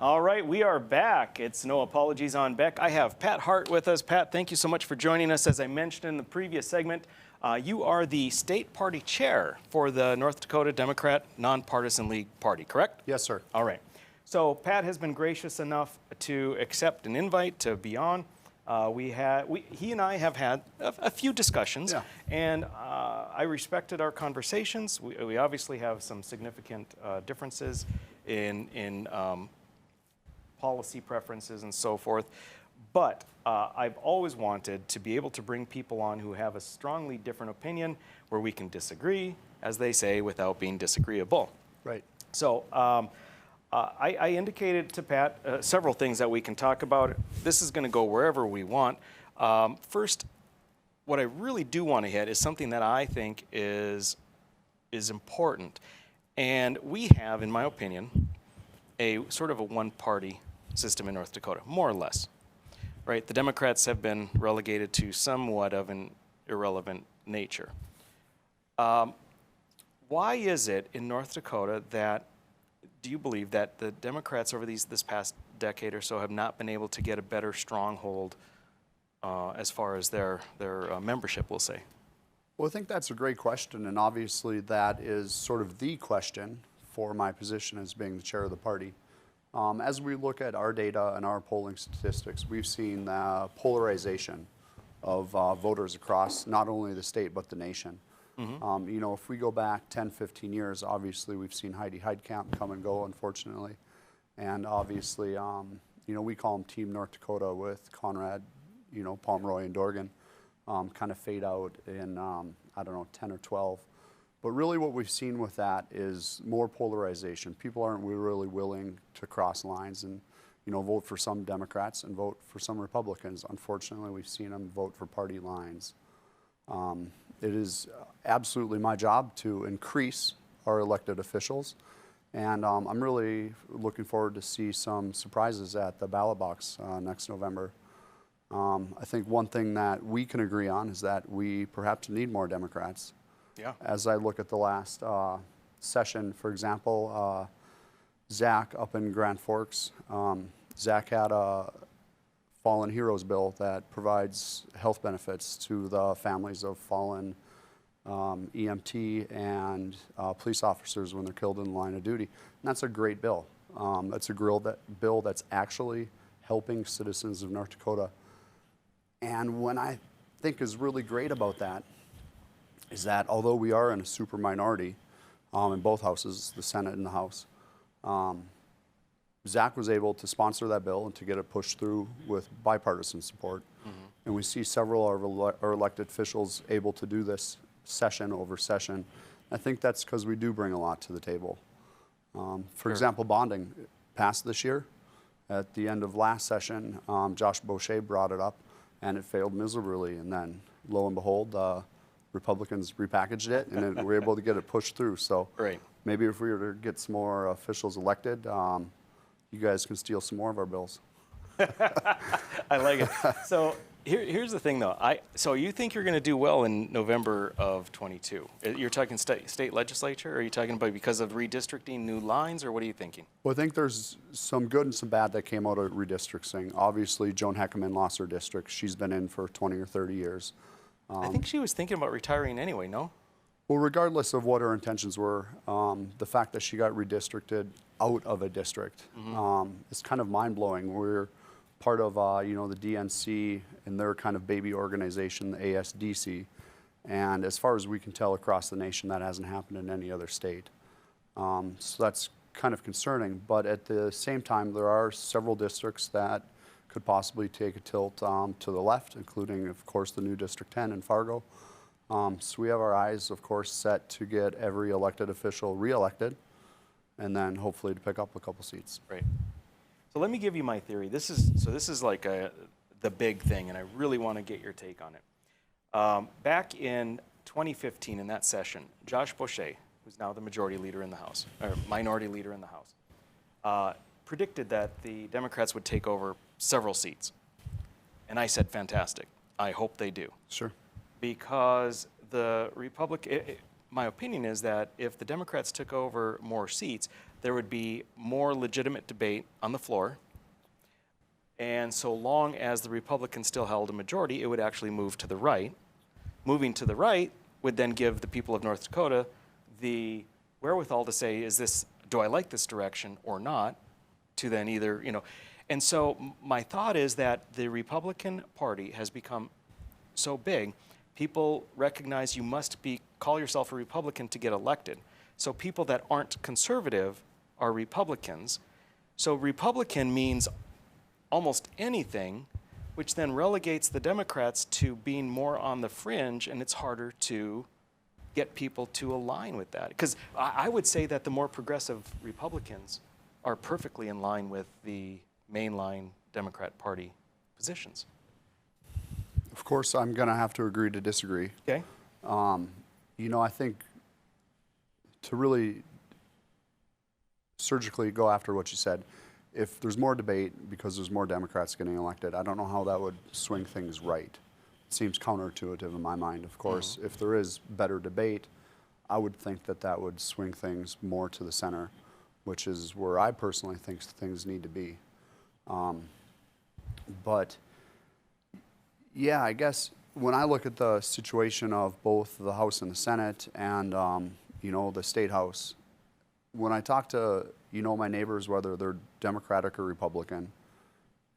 All right, we are back. It's No Apologies on Beck. I have Pat Hart with us. Pat, thank you so much for joining us. As I mentioned in the previous segment, you are the state party chair for the North Dakota Democrat Nonpartisan League Party, correct? Yes, sir. All right. So Pat has been gracious enough to accept an invite to be on. He and I have had a few discussions, Yeah. and I respected our conversations. We obviously have some significant differences in policy preferences and so forth, but I've always wanted to be able to bring people on who have a strongly different opinion, where we can disagree, as they say, without being disagreeable. Right. So I indicated to Pat several things that we can talk about. This is going to go wherever we want. First, what I really do want to hit is something that I think is important. And we have, in my opinion, a sort of a one-party system in North Dakota, more or less. Right? The Democrats have been relegated to somewhat of an irrelevant nature. Why is it in North Dakota that, do you believe that the Democrats over this past decade or so have not been able to get a better stronghold as far as their membership, we'll say? Well, I think that's a great question, and obviously that is sort of the question for my position as being the chair of the party. As we look at our data and our polling statistics, we've seen the polarization of voters across not only the state but the nation. Mm-hmm. You know, if we go back 10, 15 years, obviously we've seen Heidi Heitkamp come and go, unfortunately. And obviously, you know, we call them Team North Dakota with Conrad, you know, Pomeroy and Dorgan, kind of fade out in, I don't know, 10 or 12. But really what we've seen with that is more polarization. People aren't really willing to cross lines and, you know, vote for some Democrats and vote for some Republicans. Unfortunately, we've seen them vote for party lines. It is absolutely my job to increase our elected officials, and I'm really looking forward to see some surprises at the ballot box next November. I think one thing that we can agree on is that we perhaps need more Democrats. Yeah. As I look at the last session, for example, Zach up in Grand Forks, Zach had a Fallen Heroes bill that provides health benefits to the families of fallen EMT and police officers when they're killed in the line of duty. And that's a great bill. That's a bill that's actually helping citizens of North Dakota. And what I think is really great about that is that although we are in a super minority in both houses, the Senate and the House, Zach was able to sponsor that bill and to get it pushed through with bipartisan support. Mm-hmm. And we see several of our elected officials able to do this session over session. I think that's because we do bring a lot to the table. For example, bonding passed this year. At the end of last session, Josh Boucher brought it up, and it failed miserably. And then, lo and behold, Republicans repackaged it, and we were able to get it pushed through. So right. Maybe if we were to get some more officials elected, you guys can steal some more of our bills. I like it. So here's the thing, though. So you think you're going to do well in November of 22? You're talking state legislature, or are you talking about because of redistricting, new lines, or what are you thinking? Well, I think there's some good and some bad that came out of redistricting. Obviously, Joan Heckerman lost her district. She's been in for 20 or 30 years. I think she was thinking about retiring anyway, no? Well, regardless of what her intentions were, the fact that she got redistricted out of a district is kind of mind-blowing. We're part of, you know, the DNC and their kind of baby organization, the ASDC. And as far as we can tell across the nation, that hasn't happened in any other state. So that's kind of concerning. But at the same time, there are several districts that could possibly take a tilt to the left, including, of course, the new District 10 in Fargo. So we have our eyes, of course, set to get every elected official reelected, and then hopefully to pick up a couple seats. Right. So let me give you my theory. This is like the big thing, and I really want to get your take on it. Back in 2015, in that session, Josh Boucher, who's now the majority leader in the House, or minority leader in the House, predicted that the Democrats would take over several seats. And I said, fantastic. I hope they do. Sure. Because the my opinion is that if the Democrats took over more seats, there would be more legitimate debate on the floor. And so long as the Republicans still held a majority, it would actually move to the right. Moving to the right would then give the people of North Dakota the wherewithal to say, do I like this direction or not? To then either, And so my thought is that the Republican Party has become so big, people recognize you must call yourself a Republican to get elected. So people that aren't conservative are Republicans. So Republican means almost anything, which then relegates the Democrats to being more on the fringe, and it's harder to get people to align with that. Because I would say that the more progressive Republicans are perfectly in line with the mainline Democrat Party positions. Of course, I'm going to have to agree to disagree. Okay. I think to really surgically go after what you said, if there's more debate because there's more Democrats getting elected, I don't know how that would swing things right. It seems counterintuitive in my mind. Of course, if there is better debate, I would think that that would swing things more to the center, which is where I personally think things need to be. But yeah, I guess when I look at the situation of both the House and the Senate and, the State House, when I talk to, my neighbors, whether they're Democratic or Republican,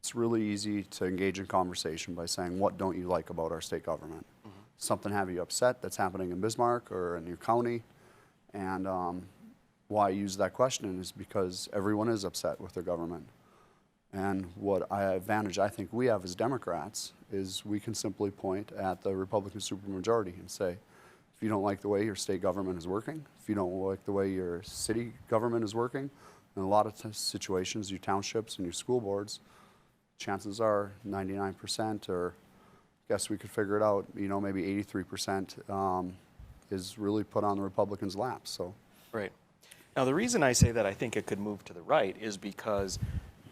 it's really easy to engage in conversation by saying, what don't you like about our state government? Something have you upset that's happening in Bismarck or in your county? And why I use that question is because everyone is upset with their government. And what advantage I think we have as Democrats is we can simply point at the Republican supermajority and say, if you don't like the way your state government is working, if you don't like the way your city government is working, in a lot of situations, your townships and your school boards, chances are 99%, or I guess we could figure it out, maybe 83% is really put on the Republicans' laps. So. Right. Now, the reason I say that I think it could move to the right is because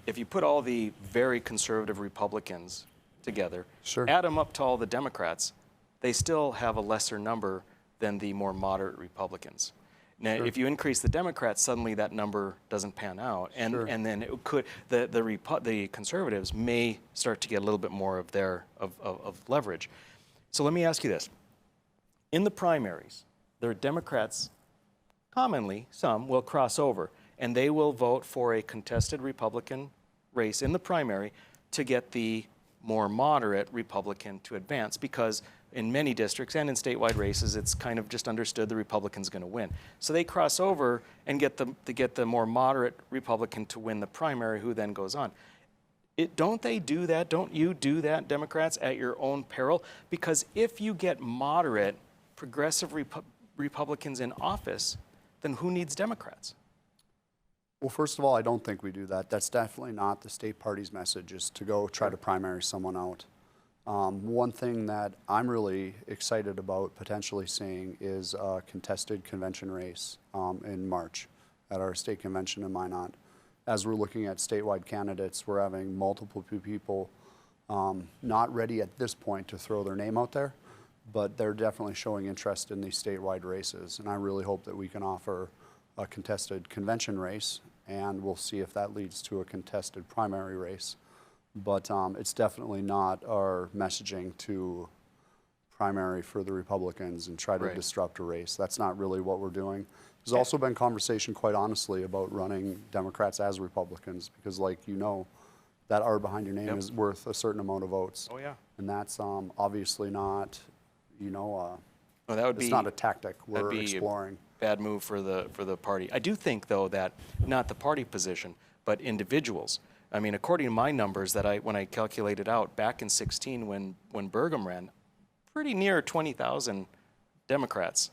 if you put all the very conservative Republicans together, Sure. add them up to all the Democrats, they still have a lesser number than the more moderate Republicans. Now, Sure. if you increase the Democrats, suddenly that number doesn't pan out, and Sure. and then it could the conservatives may start to get a little bit more of their of leverage. So let me ask you this: in the primaries, there are Democrats. Commonly, some will cross over, and they will vote for a contested Republican race in the primary to get the more moderate Republican to advance, because in many districts and in statewide races, it's kind of just understood the Republican's going to win. So they cross over and get the more moderate Republican to win the primary, who then goes on. Don't they do that? Don't you do that, Democrats, at your own peril? Because if you get moderate, progressive Republicans in office, then who needs Democrats? Well, first of all, I don't think we do that. That's definitely not the state party's message, is to go try to primary someone out. One thing that I'm really excited about potentially seeing is a contested convention race in March at our state convention in Minot. As we're looking at statewide candidates, we're having multiple people not ready at this point to throw their name out there, but they're definitely showing interest in these statewide races. And I really hope that we can offer a contested convention race, and we'll see if that leads to a contested primary race. But it's definitely not our messaging to primary for the Republicans and try to Right. disrupt a race. That's not really what we're doing. There's also been conversation, quite honestly, about running Democrats as Republicans, because like that R behind your name Yep. is worth a certain amount of votes. Oh, yeah. And that's obviously not, Well, that would it's be not a tactic that'd we're be exploring. a bad move for the party. I do think, though, that not the party position, but individuals. I mean, according to my numbers that when I calculated out back in 2016 when Burgum ran, pretty near 20,000 Democrats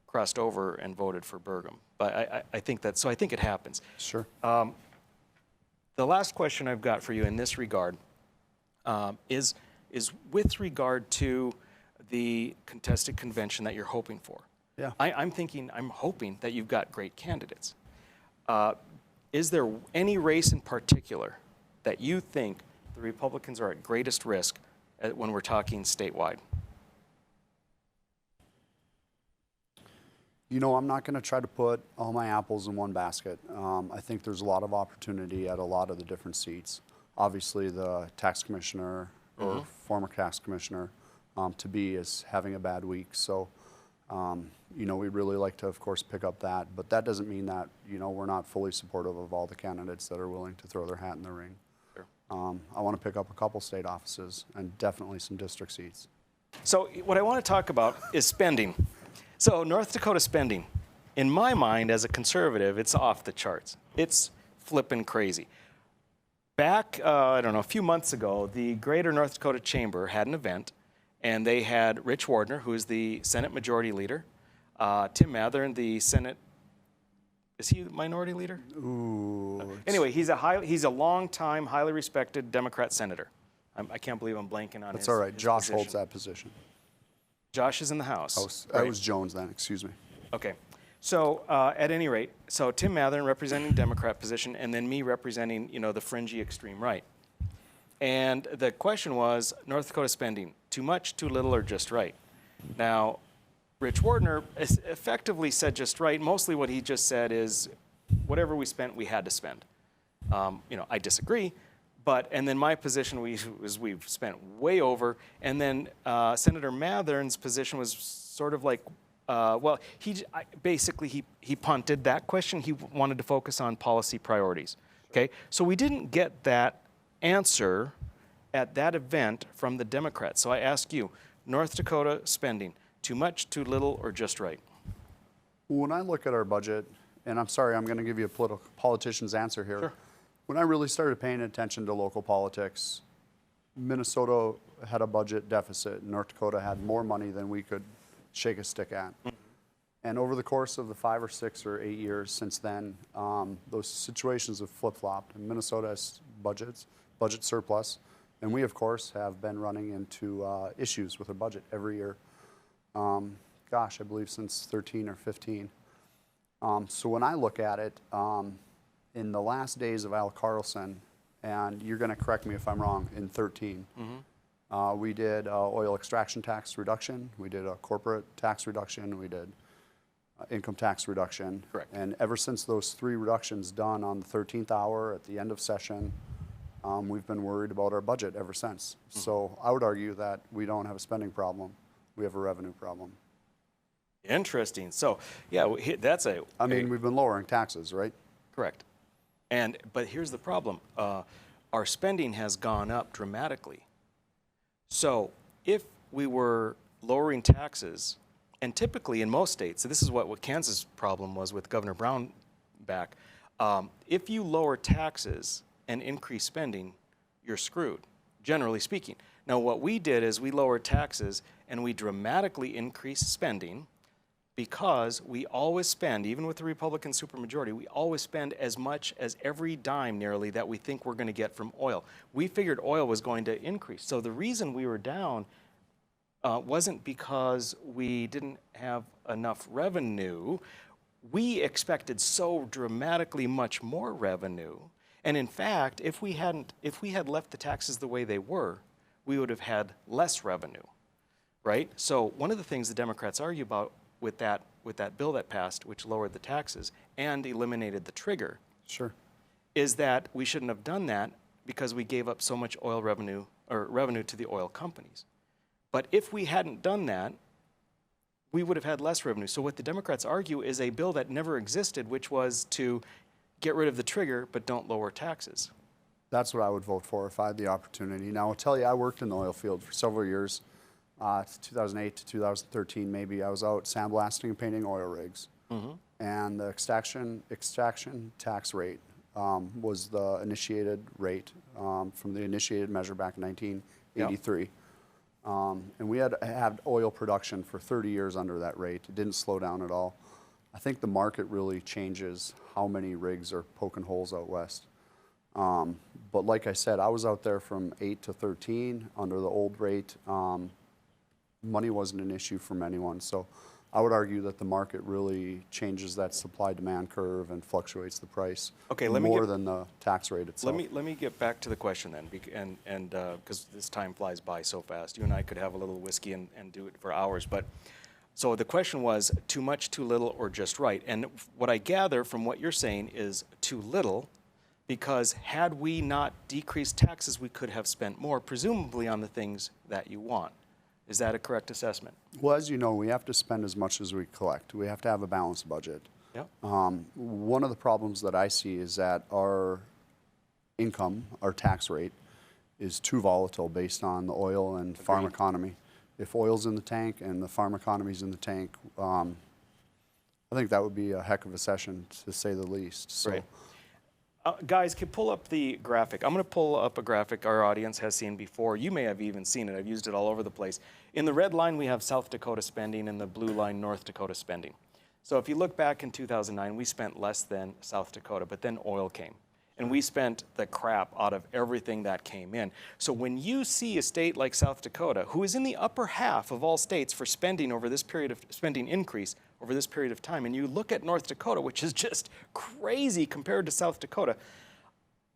crossed over and voted for Burgum. But I think that, so I think it happens. Sure. The last question I've got for you in this regard is with regard to the contested convention that you're hoping for. Yeah. I'm hoping that you've got great candidates. Is there any race in particular that you think the Republicans are at greatest risk when we're talking statewide? You know, I'm not going to try to put all my apples in one basket. I think there's a lot of opportunity at a lot of the different seats. Obviously, the tax commissioner or former tax commissioner to be is having a bad week. So, you know, we'd really like to, of course, pick up that. But that doesn't mean that, you know, we're not fully supportive of all the candidates that are willing to throw their hat in the ring. Sure. I want to pick up a couple state offices and definitely some district seats. So what I want to talk about is spending. So North Dakota spending, in my mind as a conservative, it's off the charts. It's flipping crazy. Back, I don't know, a few months ago, the Greater North Dakota Chamber had an event, and they had Rich Wardner, who is the Senate Majority Leader, Tim Mathern, the Senate, is he the Minority Leader? Ooh. Anyway, he's a long-time, highly respected Democrat senator. I can't believe I'm blanking on That's his all right. his Josh position. holds that position. Josh is in the House. That right? was Jones then, excuse me. Okay. So at any rate, so Tim Mathern representing Democrat position, and then me representing, you know, the fringy extreme right. And the question was, North Dakota spending, too much, too little, or just right? Now, Rich Wardner effectively said just right. Mostly what he just said is, whatever we spent, we had to spend. You know, I disagree. And then my position was we've spent way over. And then Senator Mathern's position was sort of like, well, basically he punted that question. He wanted to focus on policy priorities. Okay, so we didn't get that answer at that event from the Democrats. So I ask you, North Dakota spending, too much, too little, or just right? When I look at our budget, and I'm sorry, I'm going to give you a politician's answer here. Sure. When I really started paying attention to local politics, Minnesota had a budget deficit. North Dakota had more money than we could shake a stick at. And over the course of the 5 or 6 or 8 years since then, those situations have flip-flopped. And Minnesota has budget surplus, and we, of course, have been running into issues with our budget every year. Gosh, I believe since 13 or 15. So when I look at it, in the last days of Al Carlson, and you're going to correct me if I'm wrong, in 13, we did oil extraction tax reduction, we did a corporate tax reduction, we did income tax reduction. Correct. And ever since those 3 reductions done on the 13th hour at the end of session, we've been worried about our budget ever since. So I would argue that we don't have a spending problem, we have a revenue problem. Interesting. So, yeah, that's I mean, we've been lowering taxes, right? correct. But here's the problem. Our spending has gone up dramatically. So if we were lowering taxes, and typically in most states, so this is what Kansas' problem was with Governor Brown back, if you lower taxes and increase spending, you're screwed, generally speaking. Now what we did is we lowered taxes and we dramatically increased spending, because we always spend, even with the Republican supermajority, we always spend as much as every dime nearly that we think we're going to get from oil. We figured oil was going to increase. So the reason we were down wasn't because we didn't have enough revenue. We expected so dramatically much more revenue. And in fact, if we had left the taxes the way they were, we would have had less revenue, right? So one of the things the Democrats argue about with that bill that passed, which lowered the taxes and eliminated the trigger, Sure. is that we shouldn't have done that because we gave up so much oil revenue, or revenue to the oil companies. But if we hadn't done that, we would have had less revenue. So what the Democrats argue is a bill that never existed, which was to get rid of the trigger but don't lower taxes. That's what I would vote for if I had the opportunity. Now, I'll tell you, I worked in the oil field for several years. 2008 to 2013, maybe, I was out sandblasting and painting oil rigs. And the extraction tax rate was the initiated rate from the initiated measure back in 1983. And we had oil production for 30 years under that rate. It didn't slow down at all. I think the market really changes how many rigs are poking holes out west. But like I said, I was out there from 8 to 13 under the old rate. Money wasn't an issue from anyone. So I would argue that the market really changes that supply-demand curve and fluctuates the price more than the tax rate itself. Let me get back to the question then, because this time flies by so fast. You and I could have a little whiskey and do it for hours. But So the question was too much, too little, or just right. And what I gather from what you're saying is too little, because had we not decreased taxes, we could have spent more, presumably on the things that you want. Is that a correct assessment? Well, as you know, we have to spend as much as we collect. We have to have a balanced budget. Yep. One of the problems that I see is that our income, our tax rate, is too volatile based on the oil and farm Agreed. economy. If oil's in the tank and the farm economy's in the tank, I think that would be a heck of a session, to say the least. So, Right. Guys, can pull up the graphic. I'm going to pull up a graphic our audience has seen before. You may have even seen it. I've used it all over the place. In the red line, we have South Dakota spending, and the blue line, North Dakota spending. So if you look back in 2009, we spent less than South Dakota, but then oil came. And we spent the crap out of everything that came in. So when you see a state like South Dakota, who is in the upper half of all states for spending over this period of spending increase over this period of time, and you look at North Dakota, which is just crazy compared to South Dakota,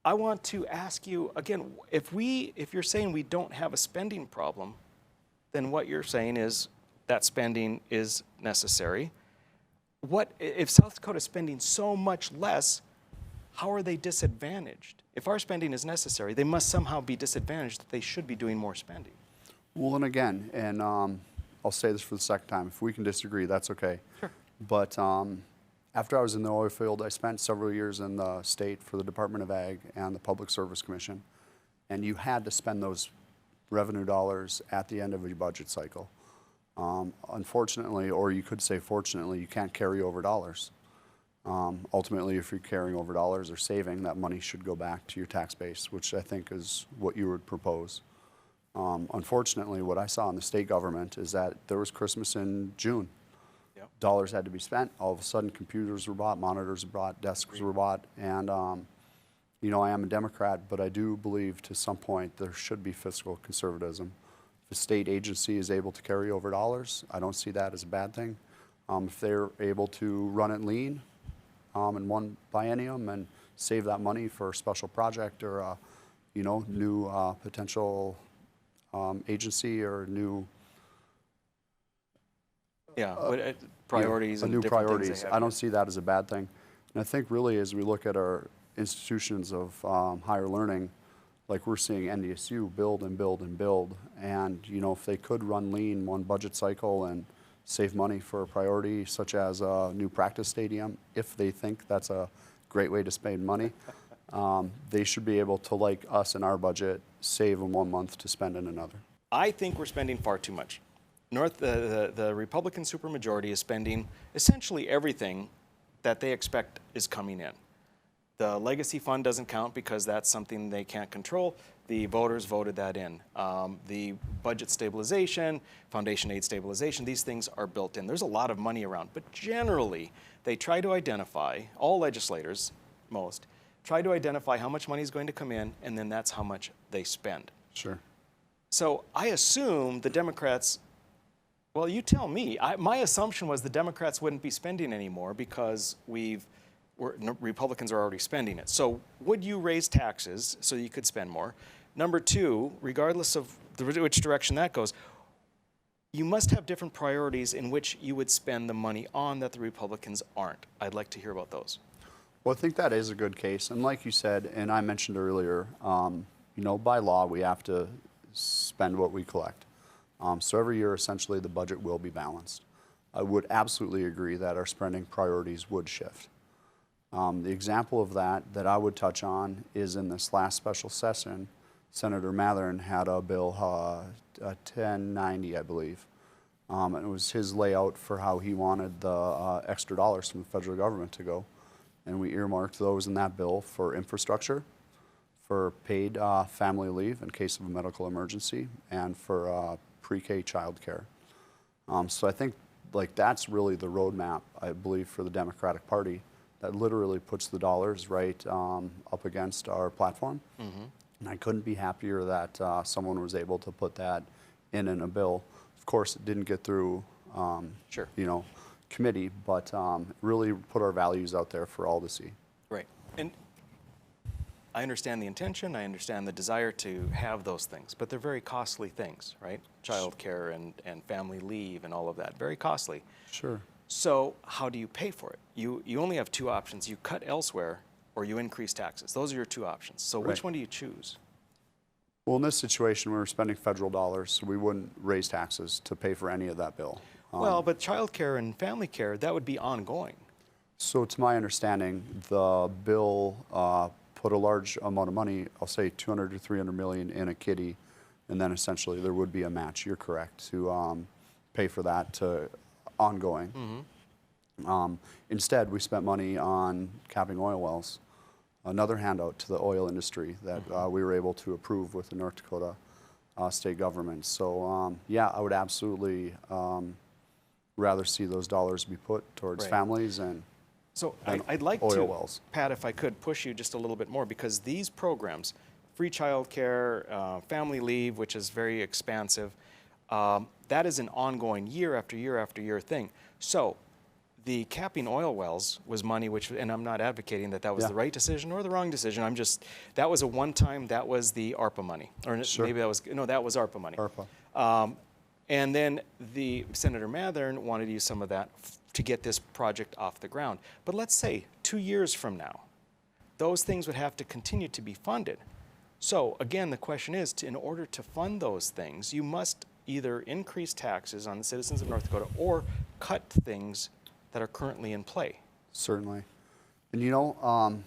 I want to ask you again, if you're saying we don't have a spending problem, then what you're saying is that spending is necessary. What if South Dakota is spending so much less? How are they disadvantaged? If our spending is necessary, they must somehow be disadvantaged, that they should be doing more spending. well, and again, and I'll say this for the second time. If we can disagree, that's okay. Sure. But after I was in the oil field, I spent several years in the state for the Department of Ag and the Public Service Commission, and you had to spend those revenue dollars at the end of your budget cycle. Unfortunately, or you could say fortunately, you can't carry over dollars. Ultimately, if you're carrying over dollars or saving, that money should go back to your tax base, which I think is what you would propose. Unfortunately, what I saw in the state government is that there was Christmas in June. Yep. Dollars had to be spent. All of a sudden, computers were bought, monitors were bought, desks were bought, and you know, I am a Democrat, but I do believe to some point there should be fiscal conservatism. If a state agency is able to carry over dollars, I don't see that as a bad thing. If they're able to run it lean in one biennium and save that money for a special project or a, you know, new potential agency or new priorities a and new different things priorities. they have. I don't see that as a bad thing. And I think really as we look at our institutions of higher learning, like we're seeing NDSU build and build and build. And you know, if they could run lean one budget cycle and save money for a priority such as a new practice stadium, if they think that's a great way to spend money, they should be able to, like us in our budget, save in 1 month to spend in another. I think we're spending far too much. The Republican supermajority is spending essentially everything that they expect is coming in. The legacy fund doesn't count because that's something they can't control. The voters voted that in. The budget stabilization, foundation aid stabilization, these things are built in. There's a lot of money around, but generally they try to identify, all legislators, most, try to identify how much money is going to come in, and then that's how much they spend. Sure. So I assume the Democrats, well, you tell me. My assumption was the Democrats wouldn't be spending anymore because Republicans are already spending it. So would you raise taxes so you could spend more? Number two, regardless of which direction that goes, you must have different priorities in which you would spend the money on that the Republicans aren't. I'd like to hear about those. Well, I think that is a good case. And like you said, and I mentioned earlier, you know, by law, we have to spend what we collect. So every year, essentially, the budget will be balanced. I would absolutely agree that our spending priorities would shift. The example of that I would touch on is in this last special session, Senator Mathern had a bill, 1090, I believe. And it was his layout for how he wanted the extra dollars from the federal government to go. And we earmarked those in that bill for infrastructure, for paid family leave in case of a medical emergency, and for pre-K child care. So I think like that's really the roadmap, I believe, for the Democratic Party that literally puts the dollars right up against our platform. Mm-hmm. And I couldn't be happier that someone was able to put that in a bill. Of course, it didn't get through, Sure. you know, committee, but really put our values out there for all to see. Right. And I understand the intention, I understand the desire to have those things, but they're very costly things, right? Childcare and family leave and all of that, very costly. Sure. So how do you pay for it? You only have two options. You cut elsewhere or you increase taxes. Those are your two options. So which Right. one do you choose? Well, in this situation, we were spending federal dollars, so we wouldn't raise taxes to pay for any of that bill. Well, but childcare and family care, that would be ongoing. So to my understanding, the bill put a large amount of money, I'll say 200 to 300 million in a kitty, and then essentially there would be a match, you're correct, to pay for that to ongoing. Instead, we spent money on capping oil wells, another handout to the oil industry that we were able to approve with the North Dakota state government. So yeah, I would absolutely rather see those dollars be put towards Right. families and So and I'd like oil to, wells. Pat, if I could push you just a little bit more, because these programs, free childcare, family leave, which is very expansive, that is an ongoing year after year after year thing. So the capping oil wells was money which, and I'm not advocating that that was Yeah. the right decision or the wrong decision. I'm just, that was a one-time, that was the ARPA money. Or Sure. maybe that was, no, that was ARPA money. ARPA. And then the Senator Mathern wanted to use some of that to get this project off the ground. But let's say 2 years from now, those things would have to continue to be funded. So again, the question is, in order to fund those things, you must either increase taxes on the citizens of North Dakota or cut things that are currently in play. Certainly. And you know,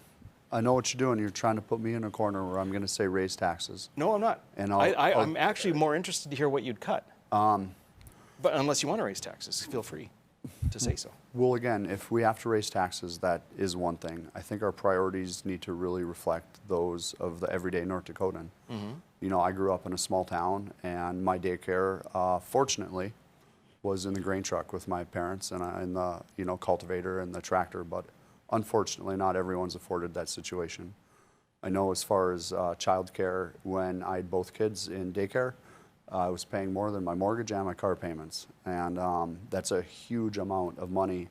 I know what you're doing. You're trying to put me in a corner where I'm going to say raise taxes. No, I'm not. And I'm actually more interested to hear what you'd cut. But unless you want to raise taxes, feel free to say so. Well, again, if we have to raise taxes, that is one thing. I think our priorities need to really reflect those of the everyday North Dakotan. You know, I grew up in a small town, and my daycare, fortunately, was in the grain truck with my parents and in the cultivator and the tractor. But unfortunately, not everyone's afforded that situation. I know as far as childcare, when I had both kids in daycare, I was paying more than my mortgage and my car payments. And that's a huge amount of money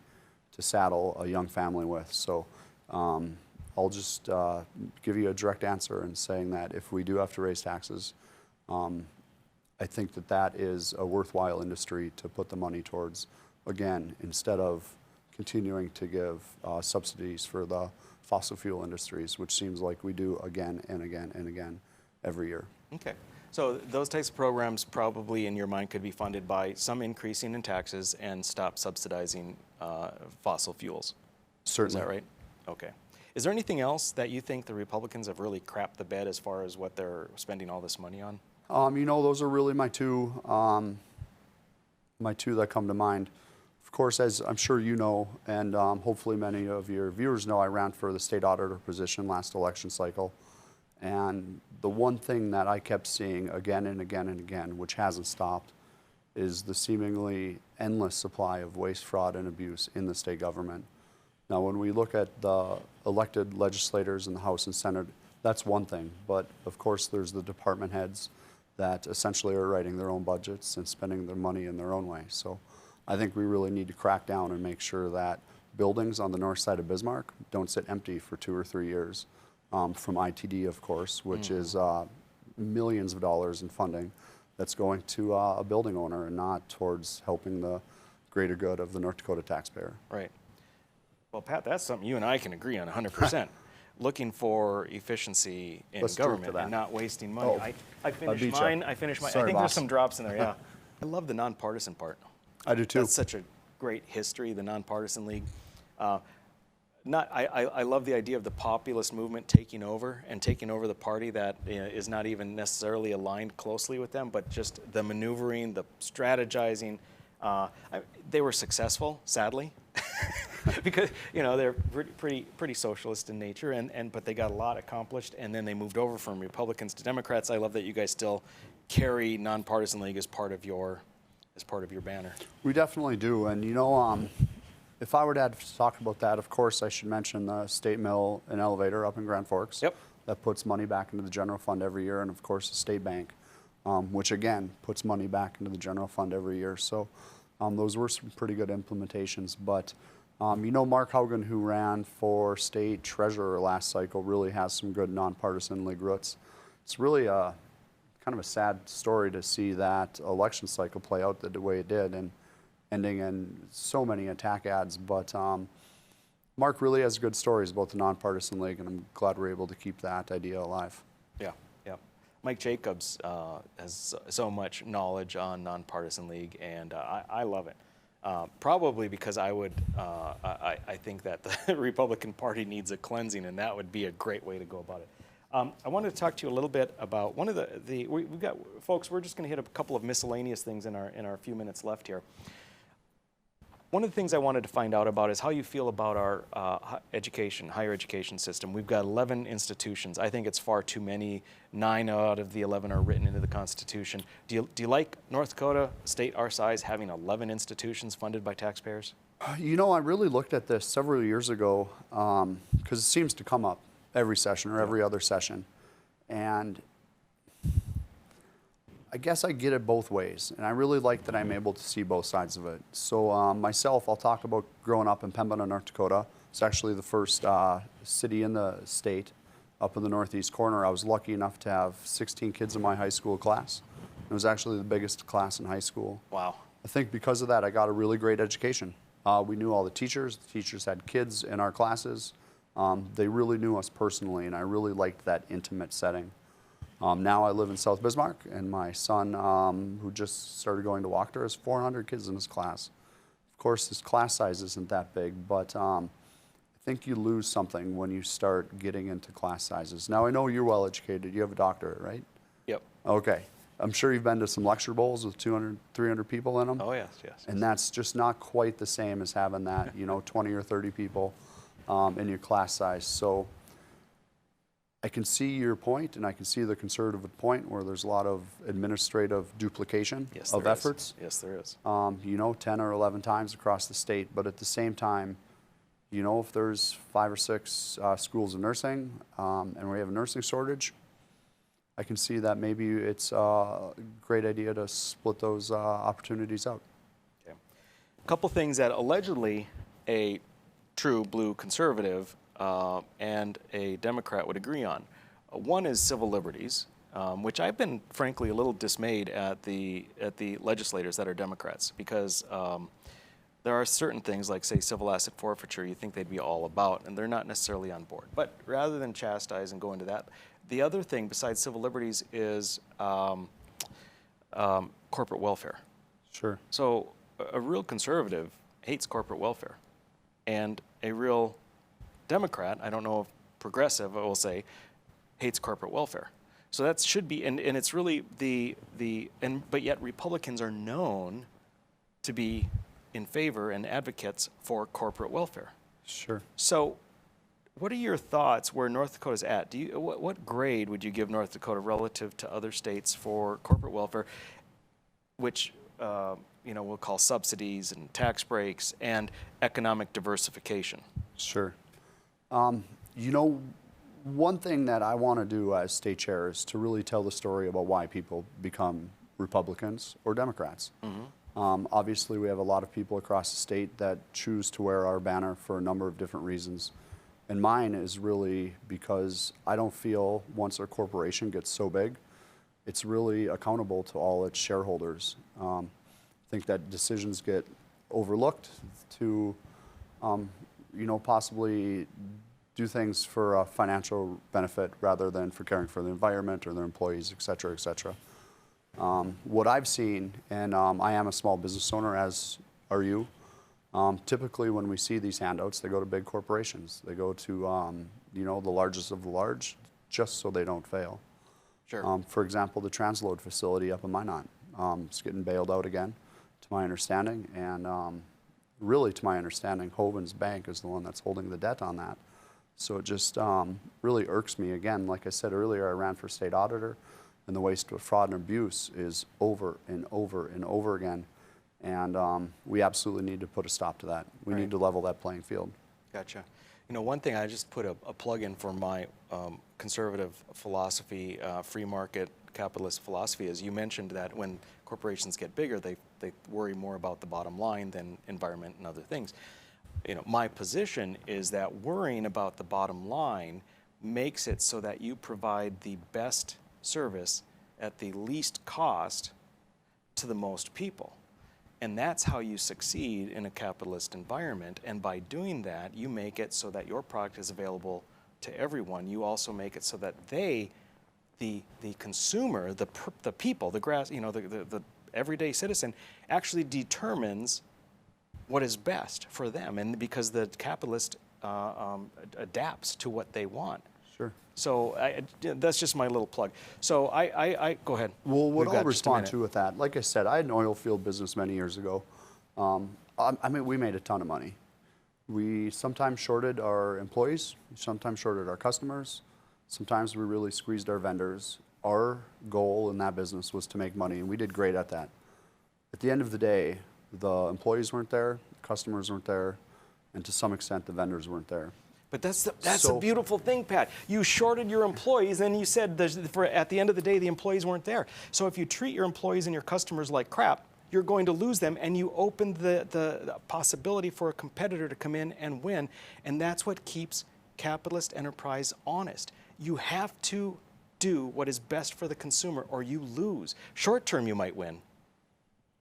to saddle a young family with. So I'll just give you a direct answer in saying that if we do have to raise taxes, I think that that is a worthwhile industry to put the money towards, again, instead of continuing to give subsidies for the fossil fuel industries, which seems like we do again and again and again every year. Okay. So those types of programs probably in your mind could be funded by some increasing in taxes and stop subsidizing fossil fuels. Certainly. Is that right? Okay. Is there anything else that you think the Republicans have really crapped the bed as far as what they're spending all this money on? You know, those are really my two that come to mind. Of course, as I'm sure you know, and hopefully many of your viewers know, I ran for the state auditor position last election cycle. And the one thing that I kept seeing again and again and again, which hasn't stopped, is the seemingly endless supply of waste, fraud, and abuse in the state government. Now, when we look at the elected legislators in the House and Senate, that's one thing. But of course, there's the department heads that essentially are writing their own budgets and spending their money in their own way. So I think we really need to crack down and make sure that buildings on the north side of Bismarck don't sit empty for 2 or 3 years. From ITD, of course, which is millions of dollars in funding that's going to a building owner and not towards helping the greater good of the North Dakota taxpayer. Right. Well, Pat, that's something you and I can agree on 100%. Looking for efficiency in Let's do it to government that. and not wasting money. Oh, I finished beat ya. mine. I finished mine. I Sorry, think there's boss. some drops in there, yeah. I love the nonpartisan part. I do too. That's such a great history, the Nonpartisan League. I love the idea of the populist movement taking over the party that is not even necessarily aligned closely with them, but just the maneuvering, the strategizing. They were successful, sadly, because they're pretty socialist in nature, but they got a lot accomplished, and then they moved over from Republicans to Democrats. I love that you guys still carry Nonpartisan League as part of your banner. We definitely do. And if I were to talk about that, of course, I should mention the state mill and elevator up in Grand Forks. Yep. That puts money back into the general fund every year, and of course the state bank, which again puts money back into the general fund every year. So those were some pretty good implementations. But Mark Haugen, who ran for state treasurer last cycle, really has some good nonpartisan league roots. It's really kind of a sad story to see that election cycle play out the way it did and ending in so many attack ads. But Mark really has good stories about the nonpartisan league, and I'm glad we're able to keep that idea alive. Yeah, yeah. Mike Jacobs has so much knowledge on nonpartisan league, and I love it. Probably because I think that the Republican Party needs a cleansing, and that would be a great way to go about it. I wanted to talk to you a little bit about one of we've got, folks, we're just going to hit a couple of miscellaneous things in our few minutes left here. One of the things I wanted to find out about is how you feel about our higher education system. We've got 11 institutions. I think it's far too many. 9 out of the 11 are written into the Constitution. Do you like North Dakota, a state our size, having 11 institutions funded by taxpayers? I really looked at this several years ago because it seems to come up every session or every other session. And I guess I get it both ways, and I really like that I'm able to see both sides of it. So myself, I'll talk about growing up in Pemberton, North Dakota. It's actually the first city in the state up in the northeast corner. I was lucky enough to have 16 kids in my high school class. It was actually the biggest class in high school. Wow. I think because of that, I got a really great education. We knew all the teachers. The teachers had kids in our classes. They really knew us personally, and I really liked that intimate setting. Now I live in South Bismarck, and my son, who just started going to Wachter, has 400 kids in his class. Of course, his class size isn't that big, but I think you lose something when you start getting into class sizes. Now, I know you're well educated. You have a doctorate, right? Yep. Okay. I'm sure you've been to some lecture bowls with 200, 300 people in them. Oh, yes, yes. And that's just not quite the same as having that, 20 or 30 people in your class size. So I can see your point, and I can see the conservative point where there's a lot of administrative duplication of efforts. Yes, there is. 10 or 11 times across the state. But at the same time, if there's 5 or 6 schools of nursing and we have a nursing shortage, I can see that maybe it's a great idea to split those opportunities out. Okay. A couple things that allegedly a true blue conservative and a Democrat would agree on. One is civil liberties, which I've been frankly a little dismayed at the legislators that are Democrats, because there are certain things like, say, civil asset forfeiture you think they'd be all about, and they're not necessarily on board. But rather than chastise and go into that, the other thing besides civil liberties is corporate welfare. Sure. So a real conservative hates corporate welfare, and a real Democrat, I don't know if progressive, I will say, hates corporate welfare. So that should be, and it's really but yet Republicans are known to be in favor and advocates for corporate welfare. Sure. So what are your thoughts where North Dakota's at? What grade would you give North Dakota relative to other states for corporate welfare, which we'll call subsidies and tax breaks and economic diversification? Sure. One thing that I want to do as state chair is to really tell the story about why people become Republicans or Democrats. Mm-hmm. Obviously, we have a lot of people across the state that choose to wear our banner for a number of different reasons. And mine is really because I don't feel once a corporation gets so big, it's really accountable to all its shareholders. I think that decisions get overlooked to possibly do things for a financial benefit rather than for caring for the environment or their employees, et cetera, et cetera. What I've seen, and I am a small business owner, as are you, typically when we see these handouts, they go to big corporations. They go to, the largest of the large, just so they don't fail. Sure. For example, the transload facility up in Minot, it's getting bailed out again, to my understanding, and really, to my understanding, Hoven's Bank is the one that's holding the debt on that. So it just really irks me. Again, like I said earlier, I ran for state auditor, and the waste of fraud and abuse is over and over and over again. And we absolutely need to put a stop to that. We need to level that playing field. Gotcha. One thing, I just put a plug in for my conservative philosophy, free market capitalist philosophy, is you mentioned that when corporations get bigger, they worry more about the bottom line than environment and other things. my position is that worrying about the bottom line makes it so that you provide the best service at the least cost to the most people. And that's how you succeed in a capitalist environment. And by doing that, you make it so that your product is available to everyone. You also make it so that the consumer, the people, the everyday citizen actually determines what is best for them. And because the capitalist adapts to what they want. Sure. So that's just my little plug. So I go ahead. Well, what We've I'll got just a respond minute. to with that, like I said, I had an oil field business many years ago. I mean, we made a ton of money. We sometimes shorted our employees, sometimes shorted our customers, sometimes we really squeezed our vendors. Our goal in that business was to make money, and we did great at that. At the end of the day, the employees weren't there, the customers weren't there, and to some extent, the vendors weren't there. But that's the beautiful thing, Pat. You shorted your employees, and you said at the end of the day, the employees weren't there. So if you treat your employees and your customers like crap, you're going to lose them, and you open the possibility for a competitor to come in and win. And that's what keeps capitalist enterprise honest. You have to do what is best for the consumer, or you lose. Short term, you might win.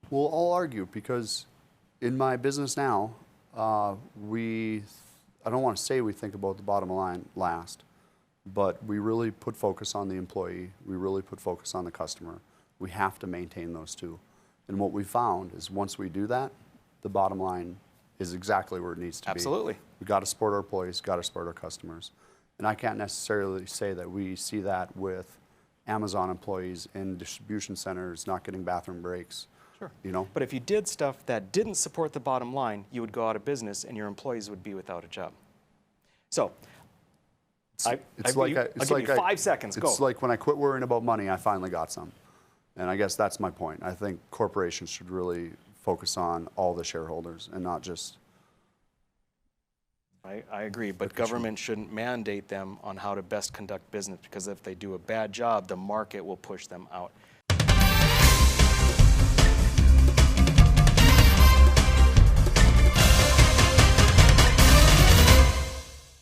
Well, I'll argue, because in my business now, I don't want to say we think about the bottom line last, but we really put focus on the employee. We really put focus on the customer. We have to maintain those two. And what we found is once we do that, the bottom line is exactly where it needs to be. Absolutely. We got to support our employees, got to support our customers. And I can't necessarily say that we see that with Amazon employees in distribution centers not getting bathroom breaks. Sure. You know? But if you did stuff that didn't support the bottom line, you would go out of business and your employees would be without a job. So, I'll give you 5 seconds. Go. It's like when I quit worrying about money, I finally got some. And I guess that's my point. I think corporations should really focus on all the shareholders and not just... I agree, but government shouldn't mandate them on how to best conduct business, because if they do a bad job, the market will push them out.